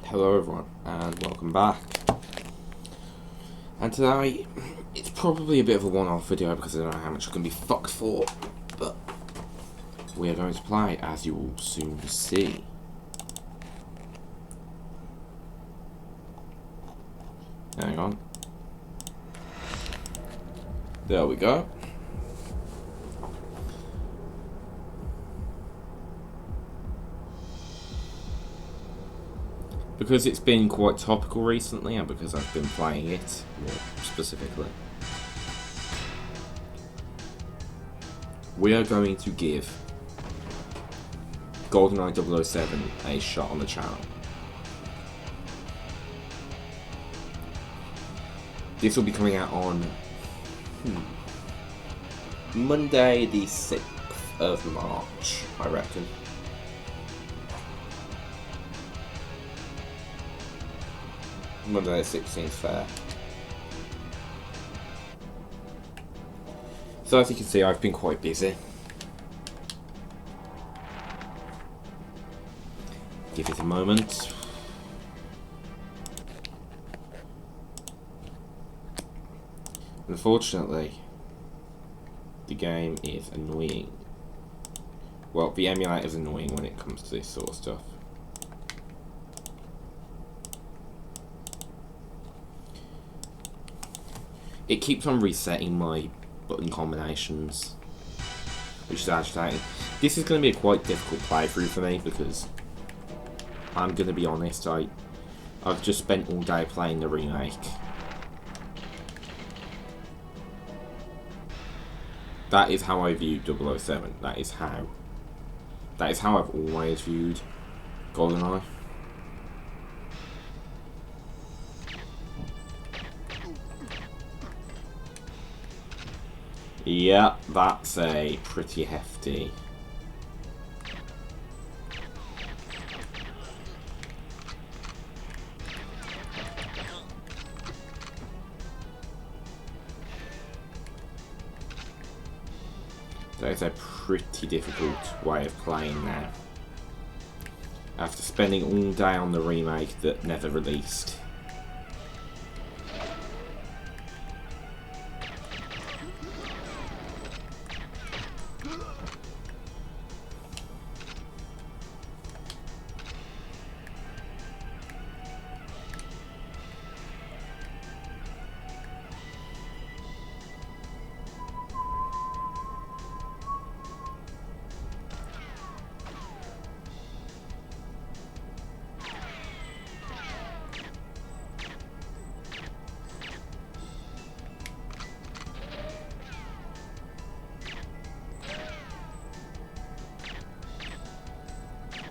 Hello everyone, and welcome back. And today, it's probably a bit of a one-off video because I don't know how much I can be fucked for, but we are going to play, as you will soon see. Hang on. There we go. Because it's been quite topical recently, and because I've been playing it more specifically, we are going to give Goldeneye 007 a shot on the channel. This will be coming out on Monday the 6th of March, I reckon. Monday the 16th fair. So as you can see, I've been quite busy. Give it a moment. Unfortunately, the game is annoying. Well, the emulator is annoying when it comes to this sort of stuff. It keeps on resetting my button combinations, which is agitating. This is going to be a quite difficult playthrough for me because I'm going to be honest, I've just spent all day playing the remake. That is how I view 007. That is how I've always viewed Goldeneye. Yeah, that's a pretty hefty. That is a pretty difficult way of playing now. After spending all day on the remake that never released.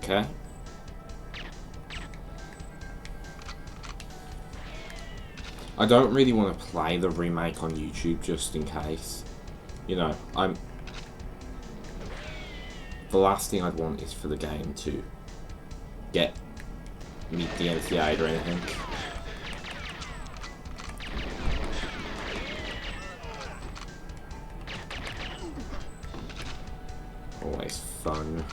Okay. I don't really want to play the remake on YouTube just in case. You know, the last thing I'd want is for the game to meet the NCA or anything. Always fun.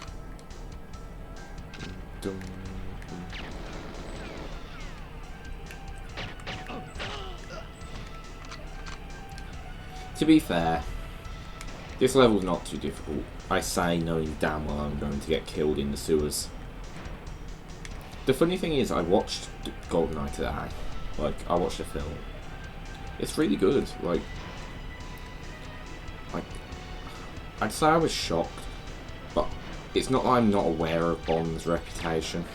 To be fair, this level's not too difficult. I say knowing damn well I'm going to get killed in the sewers. The funny thing is, I watched Goldeneye today. Like, I watched the film. It's really good. Like, I'd say I was shocked, but it's not that I'm not aware of Bond's reputation.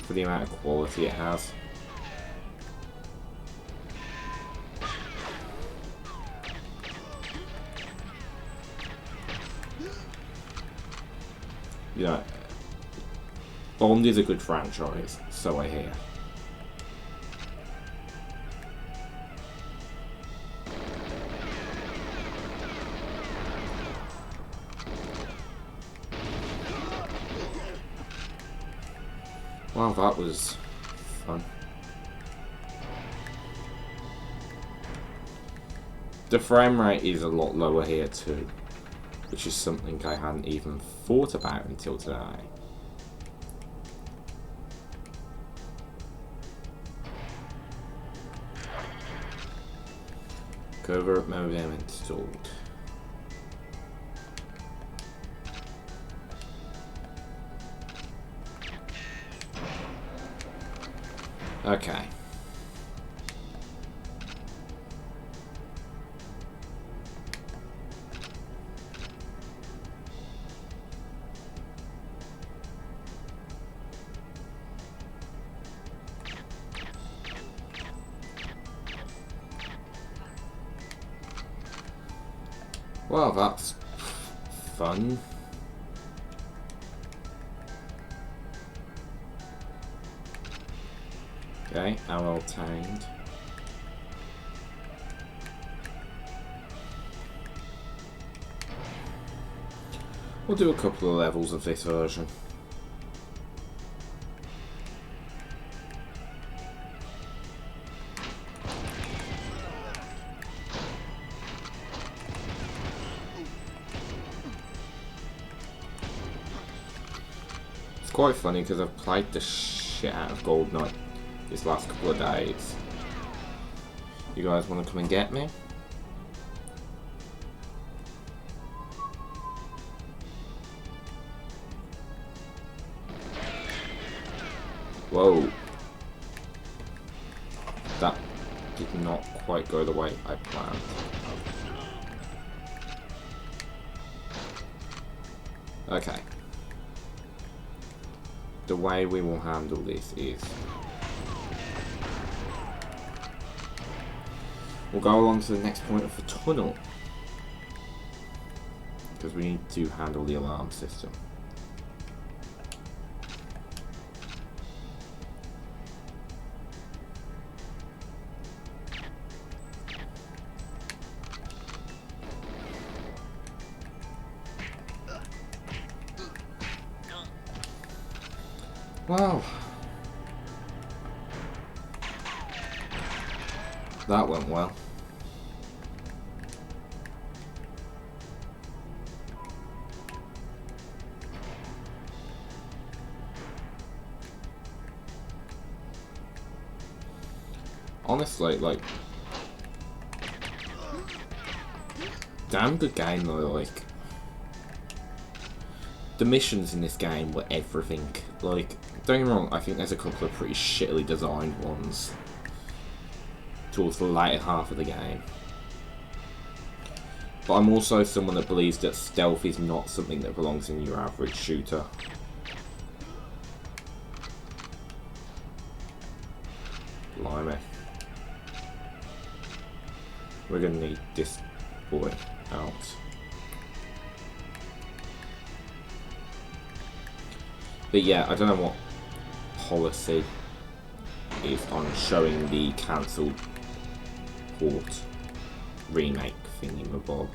For the amount of quality it has. You know, Bond is a good franchise, so I hear. Wow, that was fun. The frame rate is a lot lower here too. which is something I hadn't even thought about until today. Covert modem installed. Okay. Well, that's fun. Okay, ammo obtained. We'll do a couple of levels of this version. It's quite funny because I've played the shit out of Goldeneye these last couple of days. You guys want to come and get me? Whoa. That did not quite go the way I planned. Okay. The way we will handle this is we'll go along to the next point of the tunnel because we need to handle the alarm system. Wow. That went well. Honestly, like, damn good game though, like, the missions in this game were everything. Like, don't get me wrong, I think there's a couple of pretty shittily designed ones towards the later half of the game. But I'm also someone that believes that stealth is not something that belongs in your average shooter. Blimey. We're gonna need this boy out. But yeah, I don't know what policy is on showing the cancelled port remake thingy-mabob.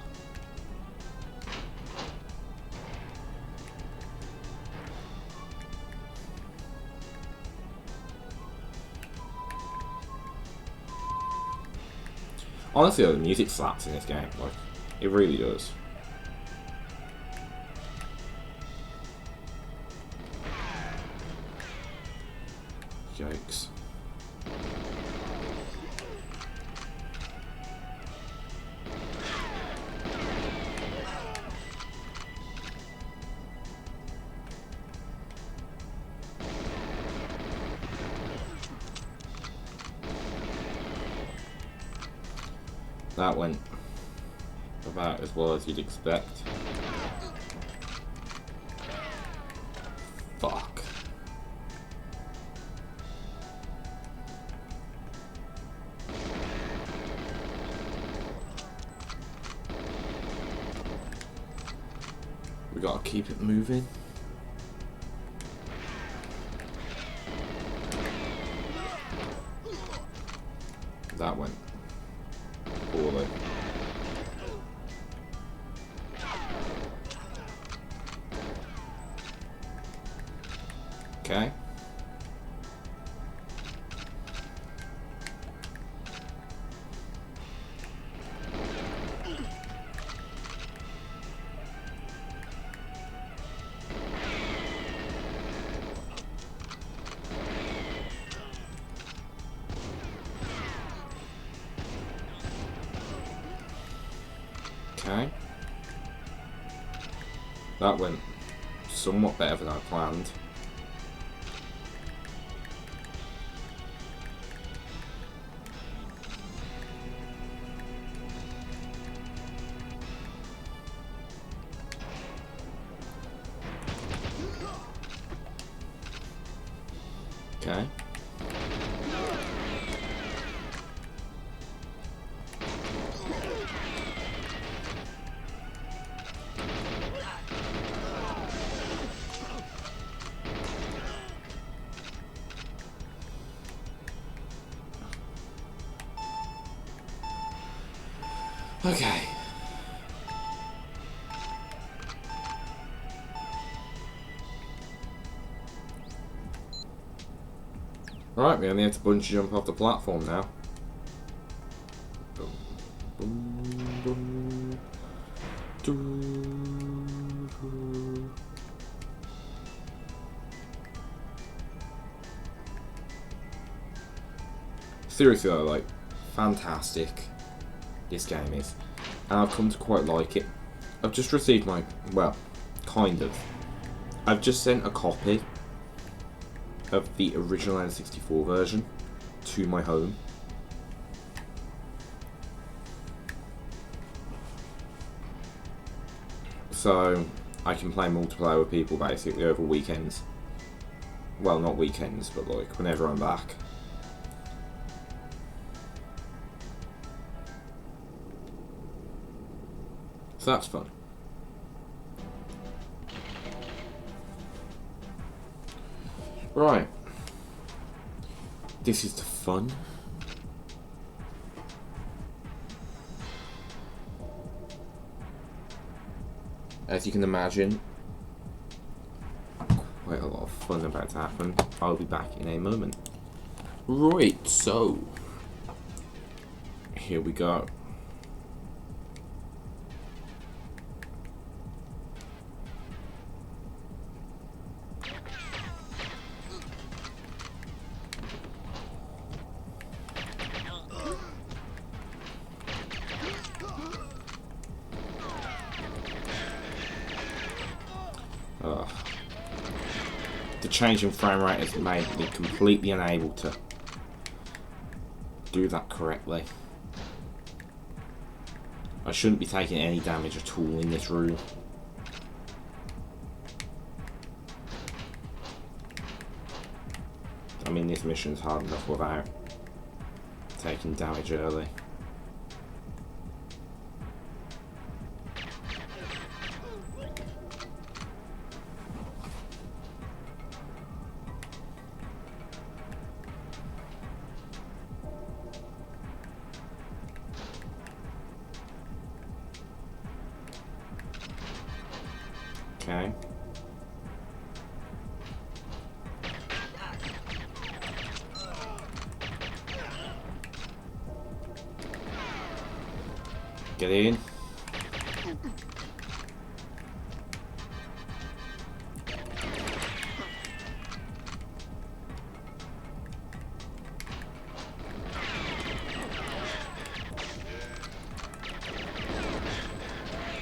Honestly, the music slaps in this game. Like, it really does. Yikes. That went about as well as you'd expect. Fuck. We gotta keep it moving. That went poorly. Okay. Okay. That went somewhat better than I planned. Okay. Okay. Right, we only have to bungee jump off the platform now. Boom, boom, boom. Doo. Seriously though, like, fantastic this game is. And I've come to quite like it. I've just received my, well, kind of. I've just sent a copy of the original N64 version to my home. So I can play multiplayer with people basically over weekends. Well, not weekends, but like whenever I'm back. So that's fun. Right. This is the fun. As you can imagine, quite a lot of fun about to happen. I'll be back in a moment. Right, so here we go. The change in frame rate has made me completely unable to do that correctly. I shouldn't be taking any damage at all in this room. I mean, this mission's hard enough without taking damage early. Okay. Get in.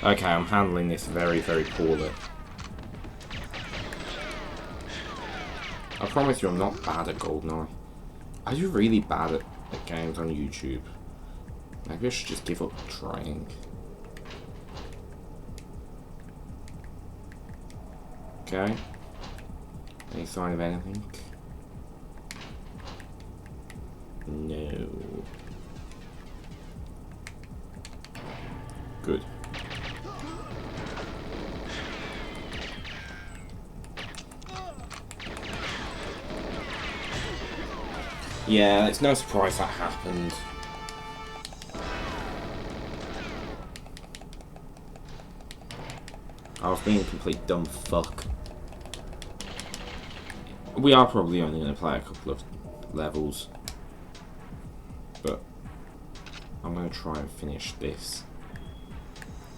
Okay, I'm handling this very, very poorly. I promise you I'm not bad at Goldeneye. I do really bad at games on YouTube. Maybe I should just give up trying. Okay. Any sign of anything? No. Good. Yeah, it's no surprise that happened. I was being a complete dumb fuck. We are probably only going to play a couple of levels. But I'm going to try and finish this.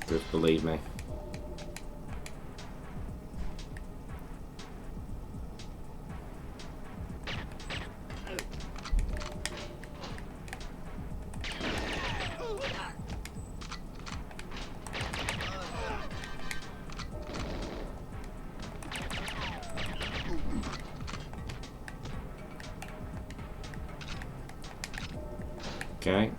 Good, believe me. Okay.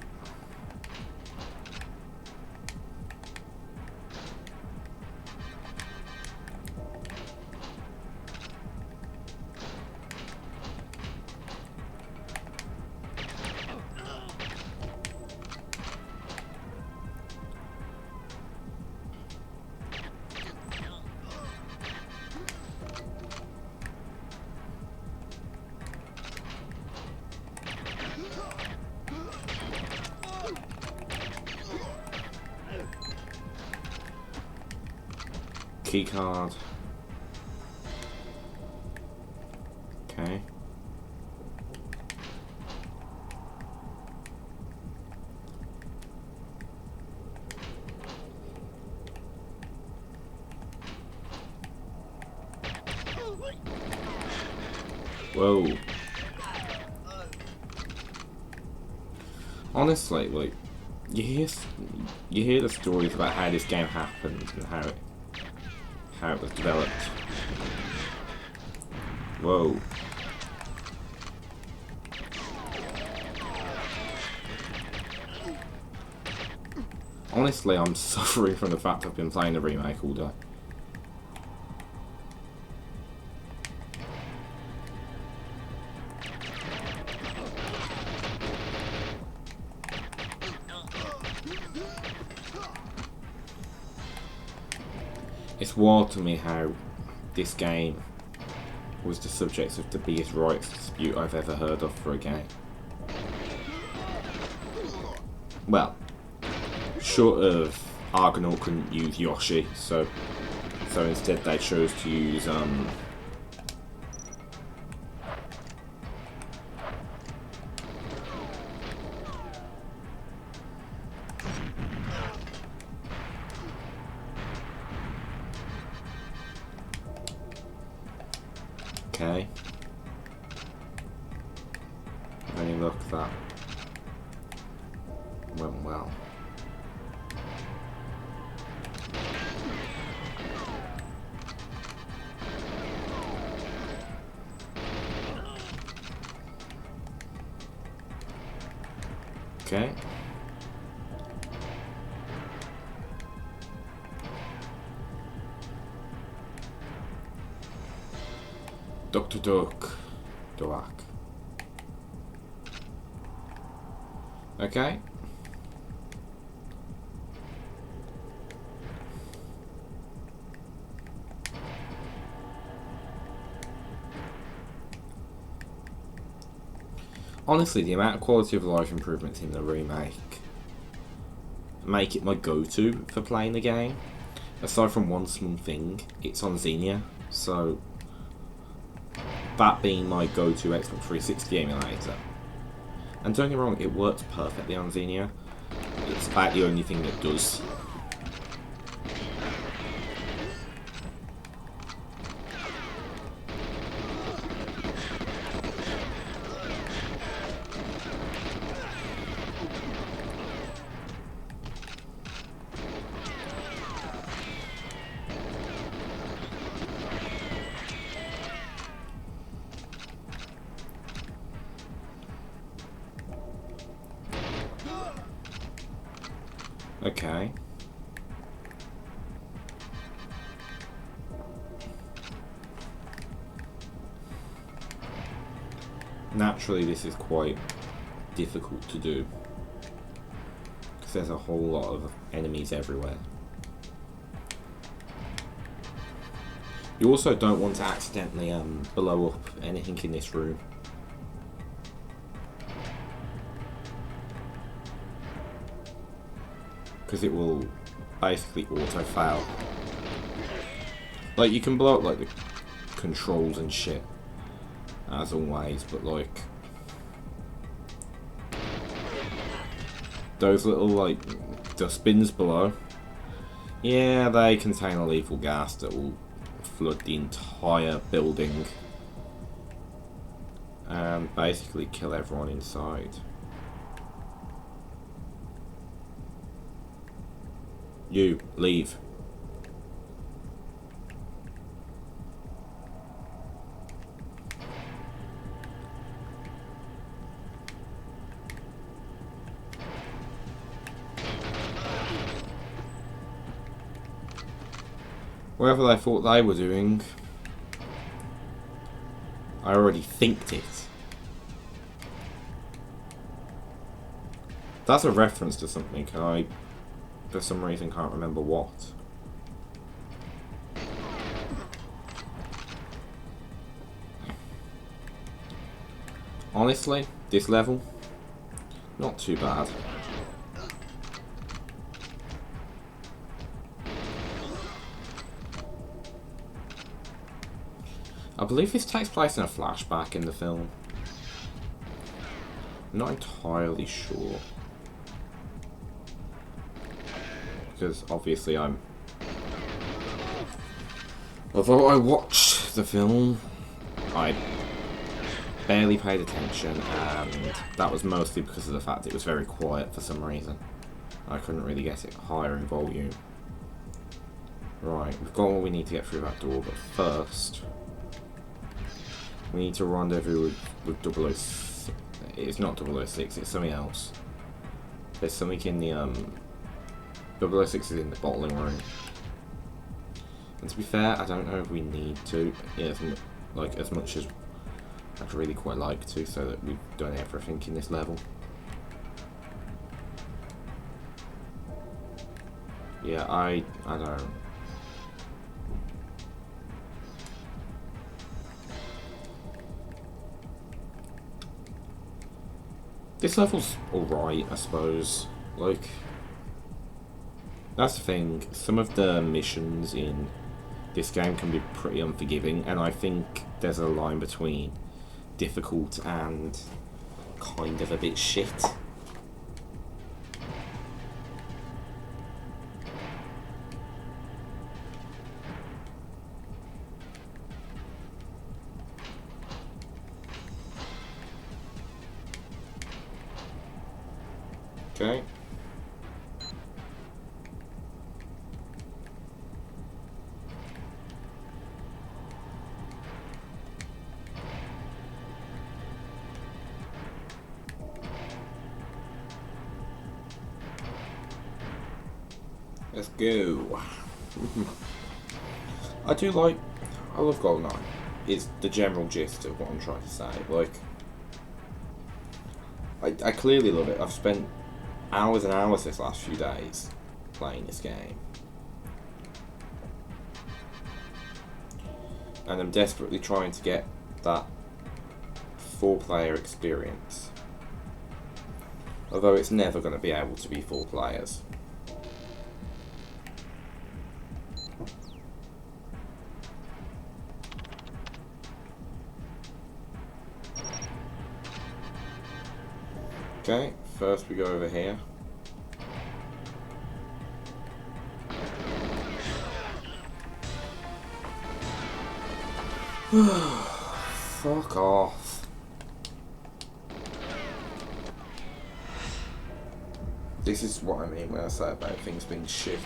Key card. Okay. Whoa. Honestly, like, you hear the stories about how this game happened and how it was developed. Whoa. Honestly, I'm suffering from the fact I've been playing the remake all day. It's wild to me how this game was the subject of the biggest rights dispute I've ever heard of for a game. Well, short of Argonaut couldn't use Yoshi, so instead they chose to use okay. Any luck that went well. Okay. Dr. Duck. Okay. Honestly, the amount of quality of life improvements in the remake make it my go-to for playing the game. Aside from one small thing, it's on Xenia, so that being my go-to Xbox 360 emulator. And don't get me wrong, it works perfectly on Xenia. It's about the only thing that does. Okay. Naturally, this is quite difficult to do because there's a whole lot of enemies everywhere. You also don't want to accidentally blow up anything in this room. Because it will basically auto-fail. Like, you can blow up, like, the controls and shit, as always, but, like, those little, like, dustbins below, yeah, they contain a lethal gas that will flood the entire building and basically kill everyone inside. You, leave. Whatever they thought they were doing, I already thinked it. That's a reference to something, and I, for some reason, can't remember what. Honestly, this level, not too bad. I believe this takes place in a flashback in the film. I'm not entirely sure. Because obviously although I watched the film, I barely paid attention, and that was mostly because of the fact it was very quiet for some reason. I couldn't really get it higher in volume. Right, we've got what we need to get through that door, but first we need to rendezvous with 006. It's not 006, it's something else. There's something in the 006 is in the bottling room. And to be fair, I don't know if we need to, as much as I'd really quite like to, so that we've done everything in this level. Yeah, I don't. This level's alright, I suppose. Like, that's the thing. Some of the missions in this game can be pretty unforgiving, and I think there's a line between difficult and kind of a bit shit. Okay. Let's go. I love Goldeneye. Is the general gist of what I'm trying to say. Like, I clearly love it. I've spent hours and hours this last few days playing this game, and I'm desperately trying to get that 4-player experience, although it's never going to be able to be 4 players. Okay, first we go over here. Fuck off. This is what I mean when I say about things being shit.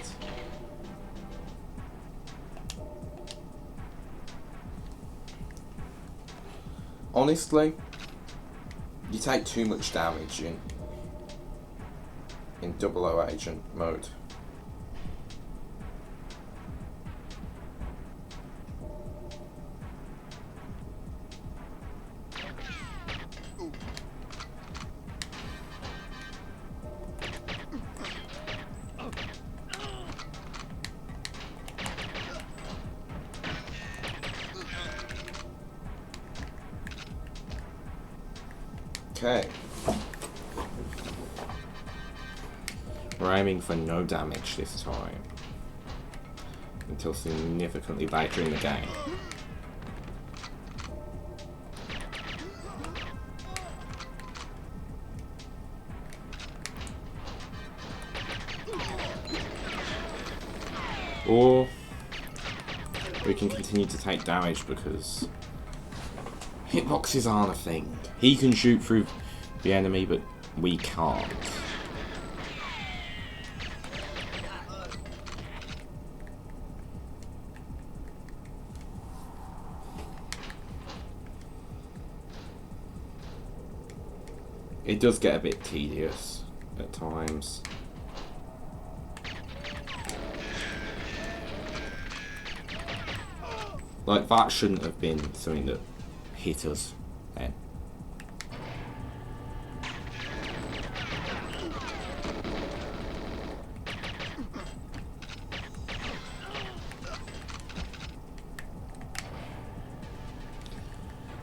Honestly, you take too much damage in 00 agent mode. Okay. We're aiming for no damage this time. Until significantly later in the game. Or we can continue to take damage because hitboxes aren't a thing. He can shoot through the enemy, but we can't. It does get a bit tedious at times. Like, that shouldn't have been something that hit us then.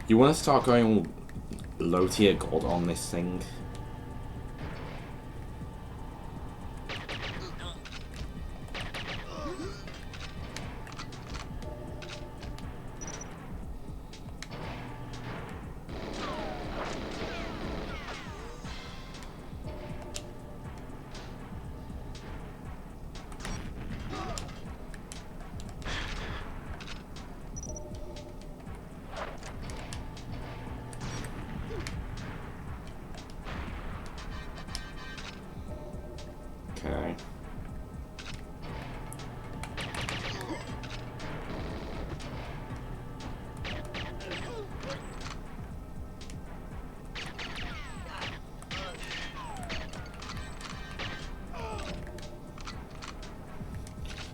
You want to start going all low tier god on this thing? Okay.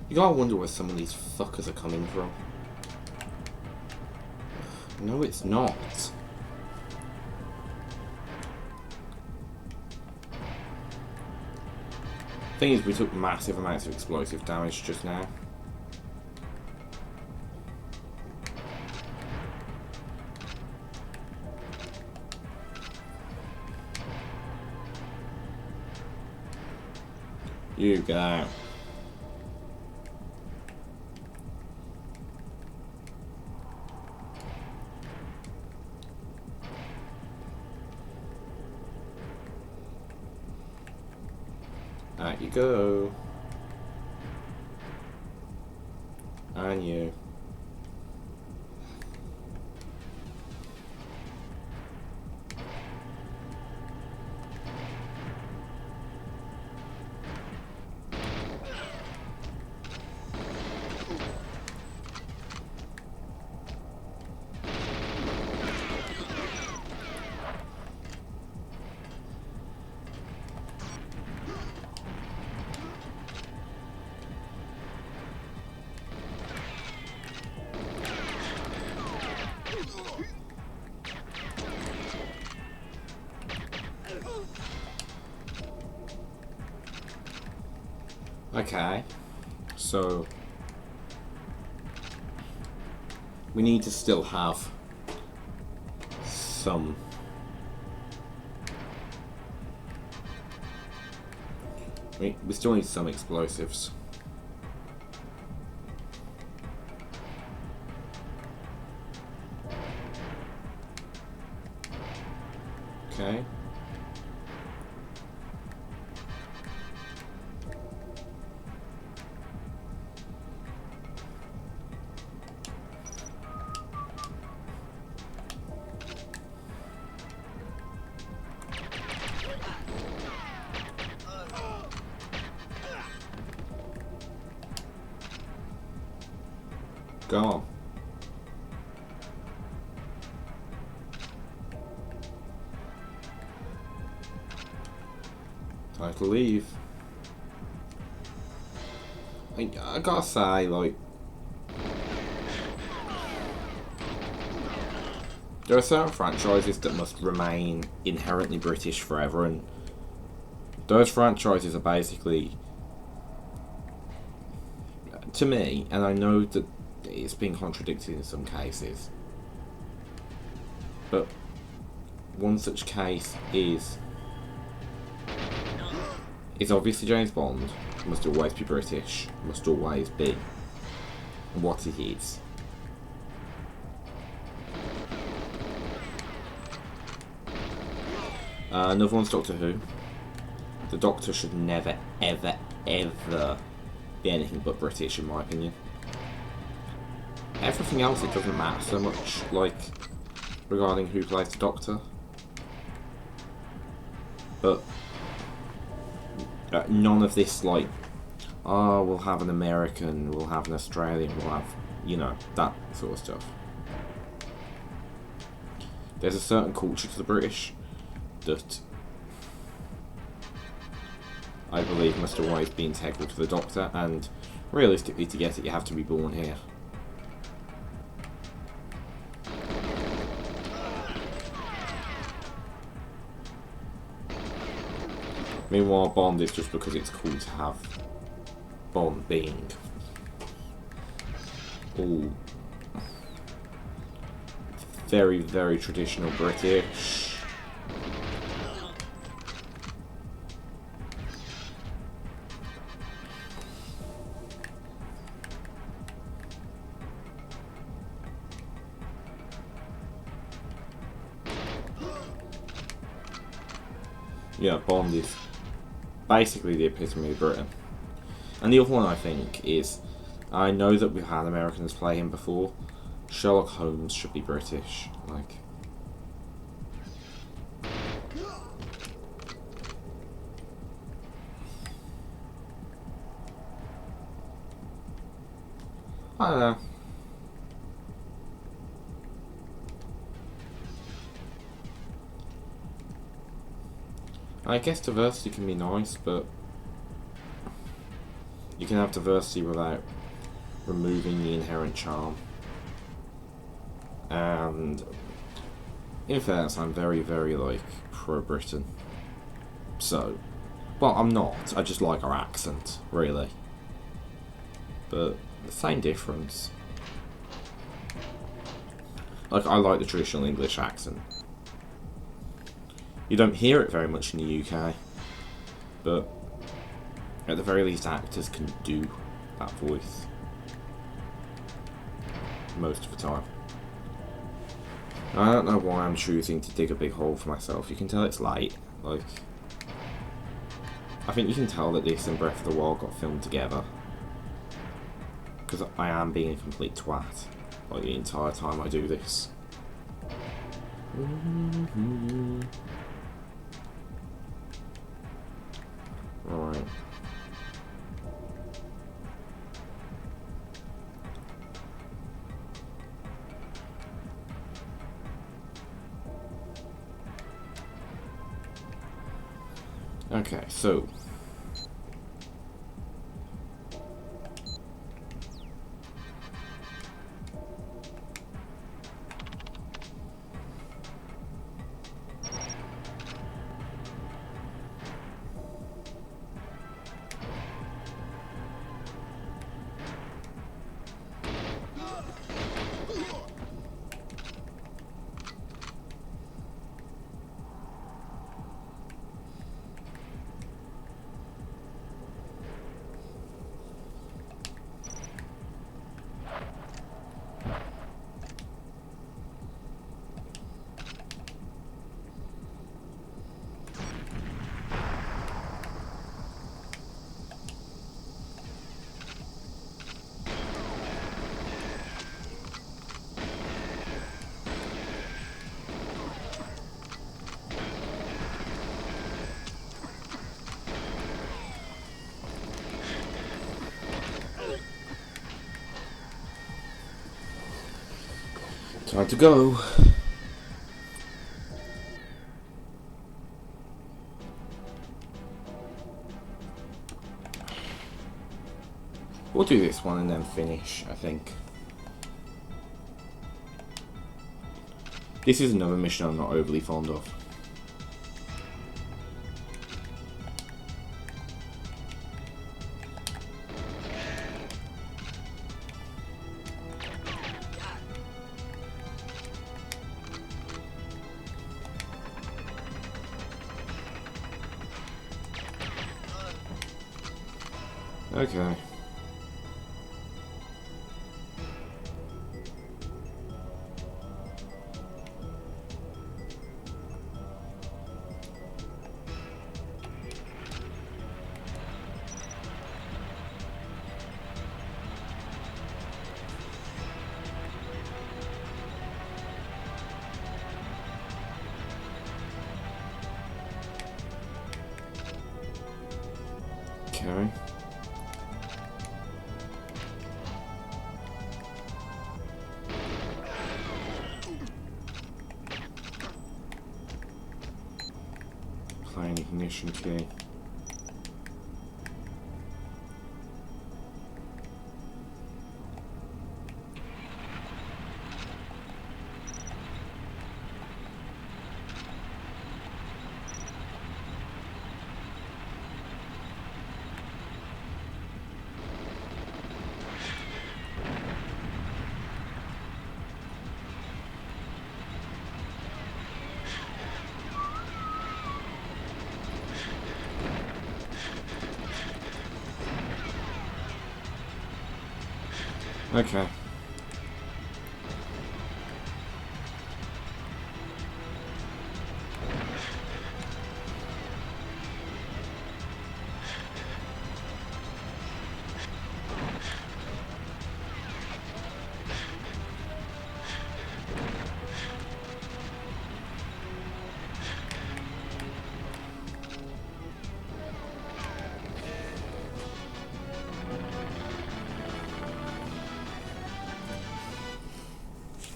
You gotta wonder where some of these fuckers are coming from. No, it's not. Thing is, we took massive amounts of explosive damage just now. You get out. Out you go. And you. Okay, so we need to still have some we still need some explosives. Okay. Go on. Time to leave. I gotta say, like, there are certain franchises that must remain inherently British forever, and those franchises are basically, to me, and I know that it's been contradicted in some cases, but one such case is obviously James Bond must always be British, must always be what it is. Another one's Doctor Who. The Doctor should never, ever, ever be anything but British, in my opinion. Everything else, it doesn't matter so much, like, regarding who plays the Doctor. But none of this, like, oh, we'll have an American, we'll have an Australian, we'll have, you know, that sort of stuff. There's a certain culture to the British that I believe must always be integral to the Doctor, and realistically, to get it, you have to be born here. Meanwhile, Bond is just because it's cool to have Bond being all very, very traditional British. Yeah, Bond is basically the epitome of Britain. And the other one I think is, I know that we've had Americans play him before, Sherlock Holmes should be British, like. I don't know. I guess diversity can be nice, but you can have diversity without removing the inherent charm. And in fairness, I'm very, very, like, pro-Britain. So, well, I'm not. I just like our accent, really. But the same difference. Like, I like the traditional English accent. You don't hear it very much in the UK, but at the very least actors can do that voice most of the time. I don't know why I'm choosing to dig a big hole for myself. You can tell it's late. Like, I think you can tell that this and Breath of the Wild got filmed together, because I am being a complete twat like the entire time I do this. Right. Okay, so time to go. We'll do this one and then finish, I think. This is another mission I'm not overly fond of. Okay. Okay. Plain ignition key. Okay.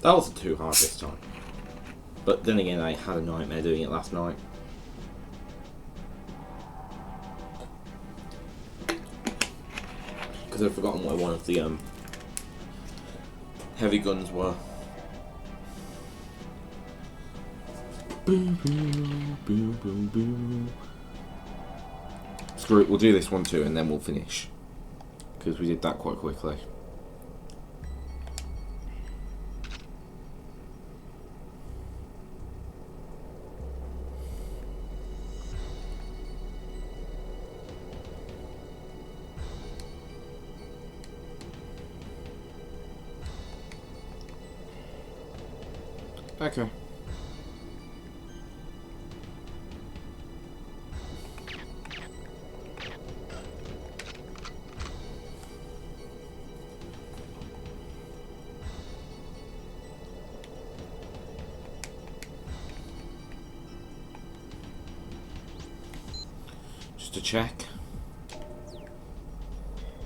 That wasn't too hard this time. But then again, I had a nightmare doing it last night. Because I'd forgotten where one of the heavy guns were. Boom, boom, boom, boom, boom. Screw it, we'll do this one too and then we'll finish. Because we did that quite quickly. Okay. Just to check.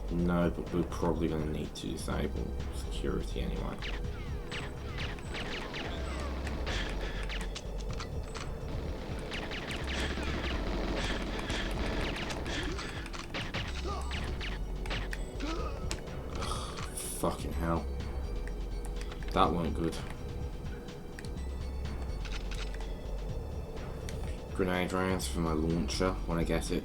No, but we're probably going to need to disable security anyway. Fucking hell. That weren't good. Grenade rounds for my launcher when I get it.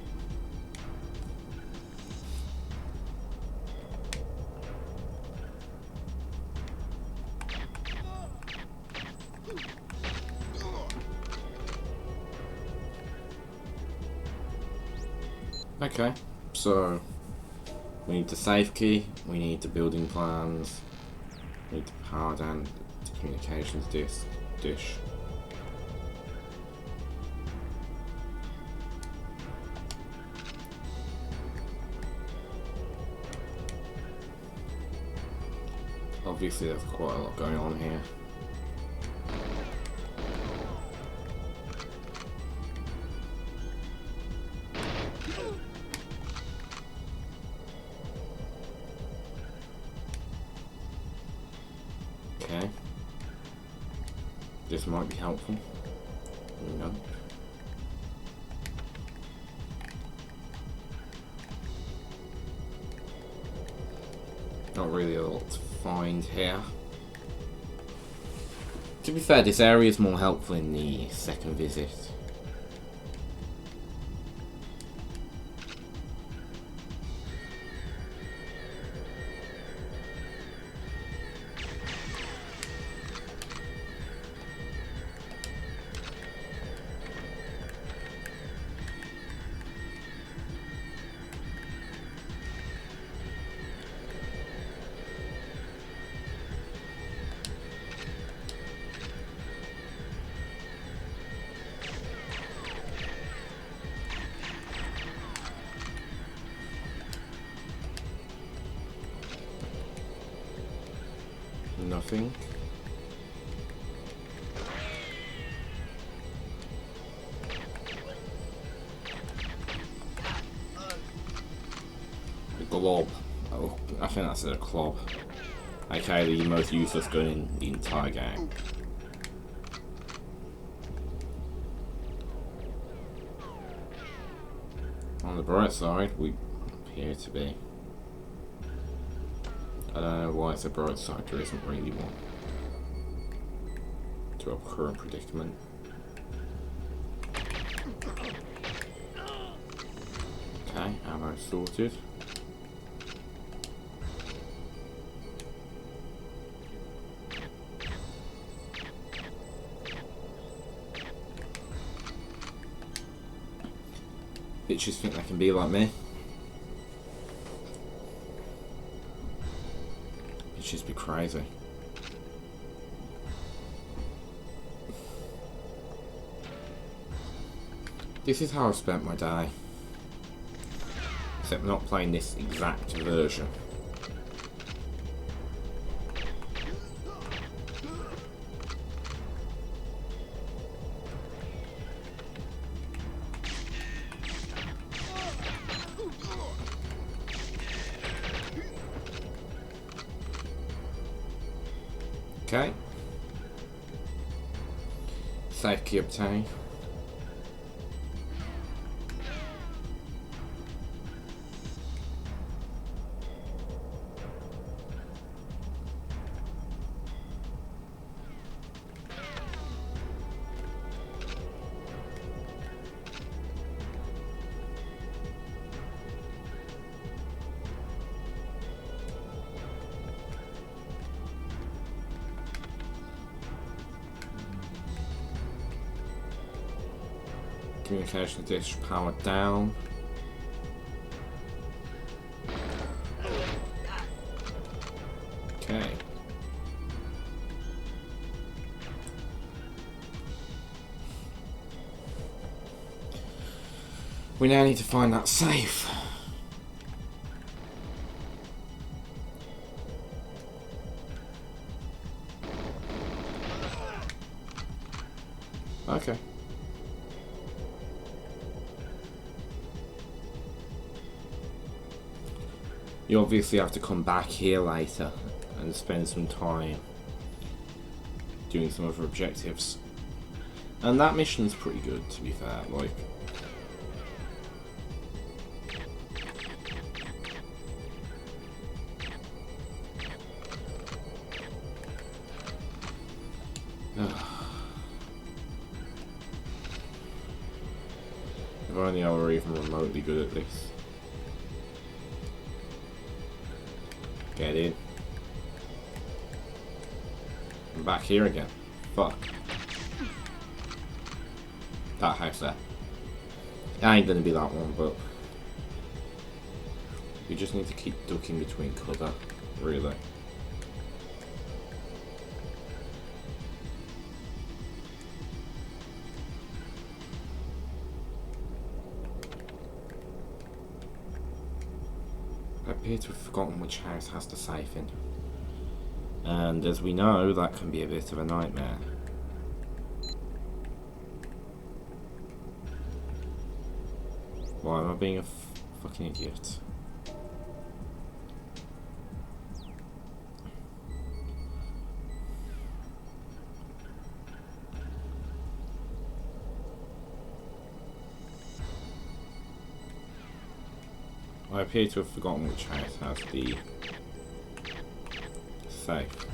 Okay, so we need the safe key, we need the building plans, we need to power down the communications dish. Obviously there's quite a lot going on here. Okay. This might be helpful. No. Not really a lot to find here. To be fair, this area is more helpful in the second visit. Nothing. A glob. Oh, I think that's a clob. Okay, the most useless gun in the entire game. On the bright side, we appear to be. I don't know why it's a bright side, there isn't really one. To our current predicament. Okay, ammo sorted. Bitches think they can be like me. crazy. This is how I've spent my day. Except not playing this exact version. Okay. Safe key obtained. Communication dish powered down. Okay. We now need to find that safe. Okay. You obviously have to come back here later and spend some time doing some other objectives. And that mission's pretty good, to be fair, like... If only I were even remotely good at this. Get in. I'm back here again. Fuck. That house there. It ain't gonna be that one, but... We just need to keep ducking between cover, really. I appear to have forgotten which house has the safe in. And as we know, that can be a bit of a nightmare. Why am I being a fucking idiot? I appear to have forgotten which house has the safe.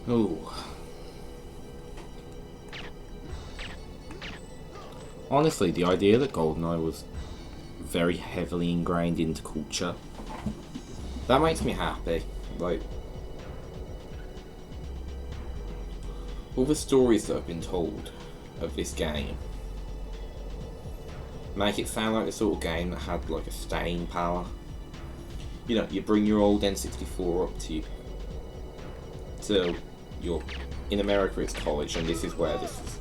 Ooh. Honestly, the idea that Goldeneye was very heavily ingrained into culture, that makes me happy. Like, all the stories that have been told of this game make it sound like the sort of game that had like a staying power. You know, you bring your old N64 up to your, in America it's college, and this is where this is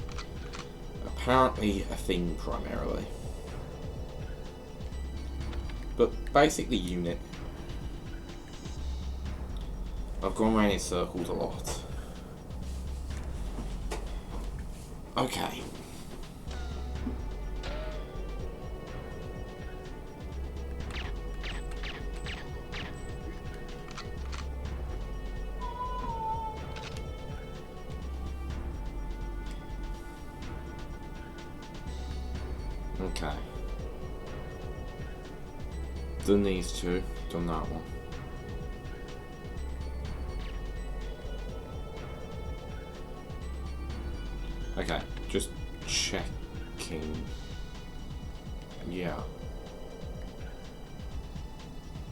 apparently a thing primarily. But basically, Unit, I've gone around in circles a lot. Okay. Okay. Done these two, done that one. Okay, just checking. Yeah.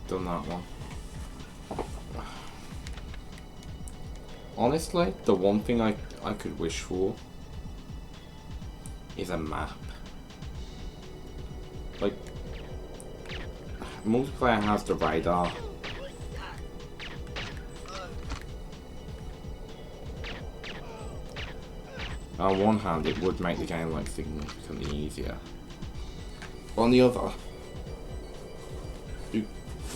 Done that one. Honestly, the one thing I could wish for is a map. Like, multiplayer has the radar. On one hand, it would make the game like significantly easier. On the other, you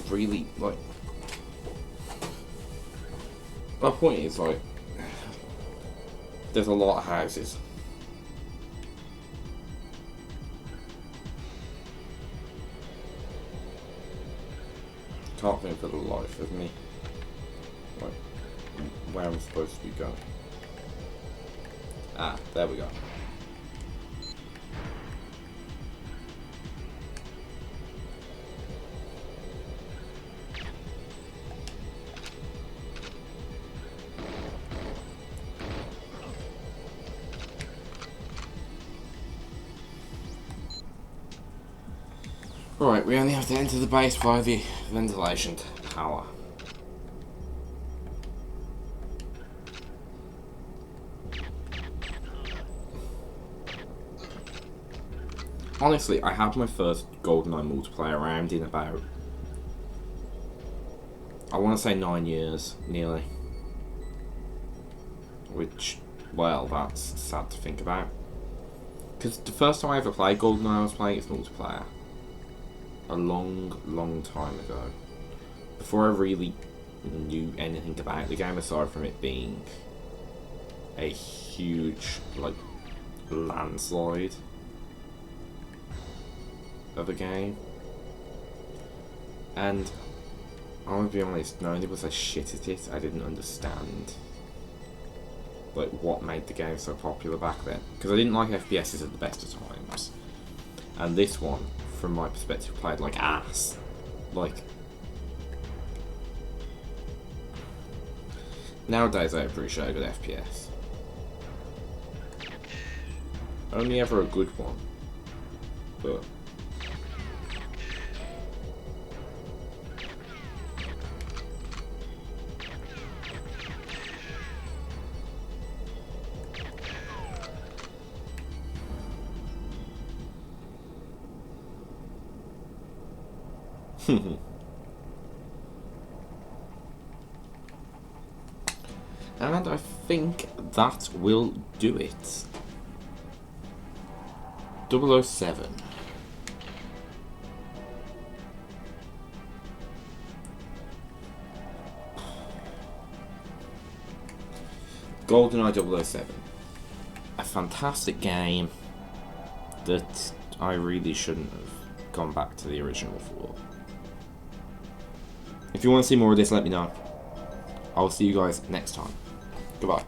really like. My point is like, there's a lot of houses. Can't think for the life of me, like, where I'm supposed to be going. Ah, there we go. Right, we only have to enter the base via the ventilation tower. Honestly, I had my first Goldeneye multiplayer round in about, I want to say 9 years, nearly. Which, well, that's sad to think about. Because the first time I ever played Goldeneye, I was playing its multiplayer. A long time ago. Before I really knew anything about the game, aside from it being a huge, like, landslide of a game. And I'm gonna be honest, not only was I shit at it, I didn't understand like what made the game so popular back then. Because I didn't like FPSs at the best of times. And this one, from my perspective, played like ass. Like, nowadays I appreciate a good FPS. Only ever a good one. But and I think that will do it. 007. Goldeneye 007. A fantastic game that I really shouldn't have gone back to the original for. If you want to see more of this, let me know. I'll see you guys next time. Goodbye.